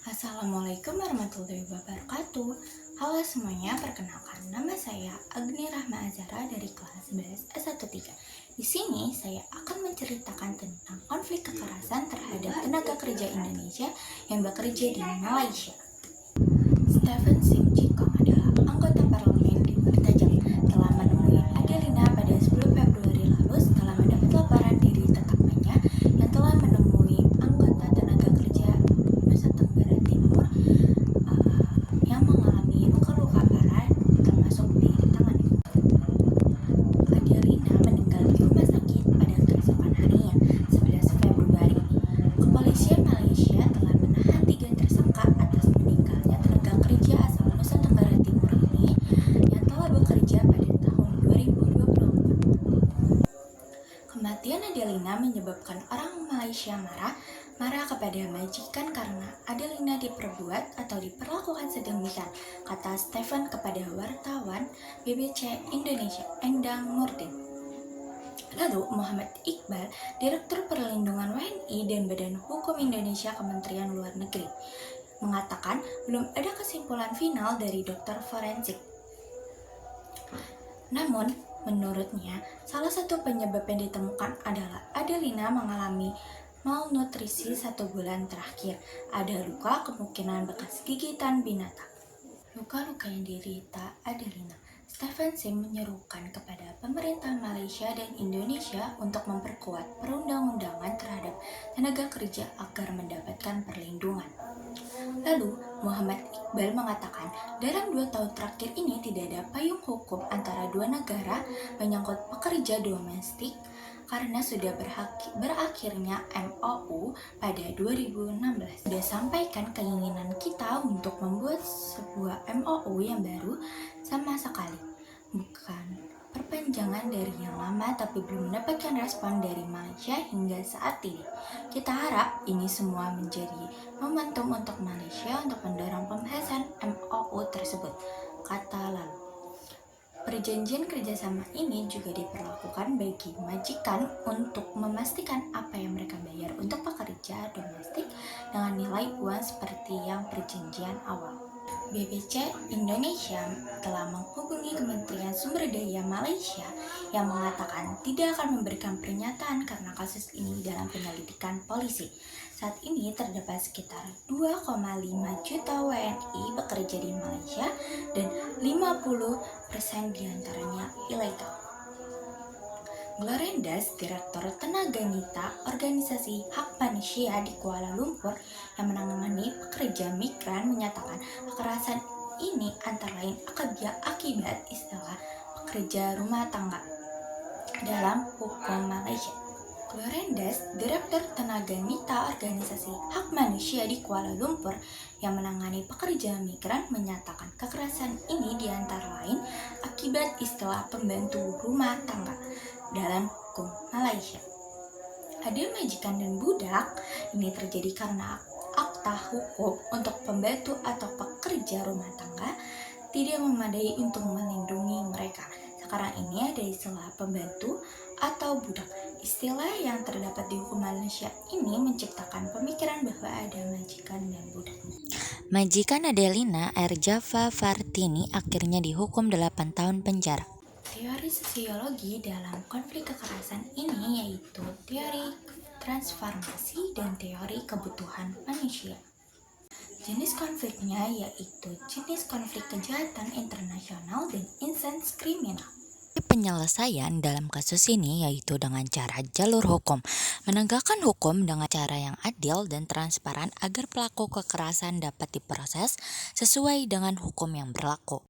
Assalamualaikum warahmatullahi wabarakatuh. Halo semuanya, perkenalkan nama saya Agni Rahma Azara dari kelas 11 S13. Di sini saya akan menceritakan tentang konflik kekerasan terhadap tenaga kerja Indonesia yang bekerja di Malaysia. Stephen Simjikong adalah anggota parlemen di Bertajam telah menemui Adelina pada 10 Februari lalu setelah mendapat laporan dari tetangganya yang telah menemui anggota tenaga kerja Nusa Tenggara Timur yang mengalami luka-luka parah termasuk di tangan. Adelina meninggal di rumah sakit pada keesokan harinya, 11 Februari. Kepolisian Malaysia telah menahan 3 tersangka atas meninggalnya tenaga kerja asal Nusa Tenggara Timur ini yang telah bekerja pada tahun 2020. Kematian Adelina menyebabkan orang Malaysia marah kepada majikan karena Adelina diperbuat atau diperlakukan sedemikian, kata Stephen kepada wartawan BBC Indonesia Endang Nurdin. Lalu Muhammad Iqbal, Direktur Perlindungan WNI dan Badan Hukum Indonesia Kementerian Luar Negeri, mengatakan belum ada kesimpulan final dari dokter forensik. Namun, menurutnya, salah satu penyebab yang ditemukan adalah Adelina mengalami malnutrisi 1 bulan terakhir. Ada luka kemungkinan bekas gigitan binatang. Luka-luka yang diderita Adelina. Stephen Sim menyerukan kepada pemerintah Malaysia dan Indonesia untuk memperkuat perundang-undangan terhadap tenaga kerja agar mendapatkan perlindungan. Lalu, Muhammad Iqbal mengatakan, dalam 2 tahun terakhir ini tidak ada payung hukum antara dua negara menyangkut pekerja domestik karena sudah berakhirnya MOU pada 2016. Sudah sampaikan keinginan kita untuk membuat sebuah MOU yang baru sama sekali. Bukan perpanjangan dari yang lama, tapi belum mendapatkan respon dari Malaysia hingga saat ini. Kita harap ini semua menjadi momentum untuk Malaysia untuk mendorong pembahasan MOU tersebut, kata lalu. Perjanjian kerjasama ini juga diperlakukan bagi majikan untuk memastikan apa yang mereka bayar untuk pekerja domestik dengan nilai uang seperti yang perjanjian awal. BBC Indonesia telah menghubungi Kementerian Sumber Daya Malaysia yang mengatakan tidak akan memberikan pernyataan karena kasus ini dalam penyelidikan polisi. Saat ini terdapat sekitar 2,5 juta WNI bekerja di Malaysia dan 50% diantaranya ilegal. Glorendas, Direktur Tenaga Nita Organisasi Hak Manusia di Kuala Lumpur yang menangani pekerja migran menyatakan kekerasan ini antara lain akibat istilah pekerja rumah tangga dalam hukum Malaysia. Glorendas, Direktur Tenaga Nita Organisasi Hak Manusia di Kuala Lumpur yang menangani pekerja migran menyatakan kekerasan ini diantara lain akibat istilah pembantu rumah tangga dalam hukum Malaysia. Ada majikan dan budak, ini terjadi karena akta hukum untuk pembantu atau pekerja rumah tangga tidak memadai untuk melindungi mereka. Sekarang ini ada istilah pembantu atau budak. Istilah yang terdapat di hukum Malaysia ini menciptakan pemikiran bahwa ada majikan dan budak. Majikan Adelina Erjava Fartini akhirnya dihukum 8 tahun penjara. Teori sosiologi dalam konflik kekerasan ini yaitu teori transformasi dan teori kebutuhan manusia. Jenis konfliknya yaitu jenis konflik kejahatan internasional dan instansi kriminal. Penyelesaian dalam kasus ini yaitu dengan cara jalur hukum, menegakkan hukum dengan cara yang adil dan transparan agar pelaku kekerasan dapat diproses sesuai dengan hukum yang berlaku.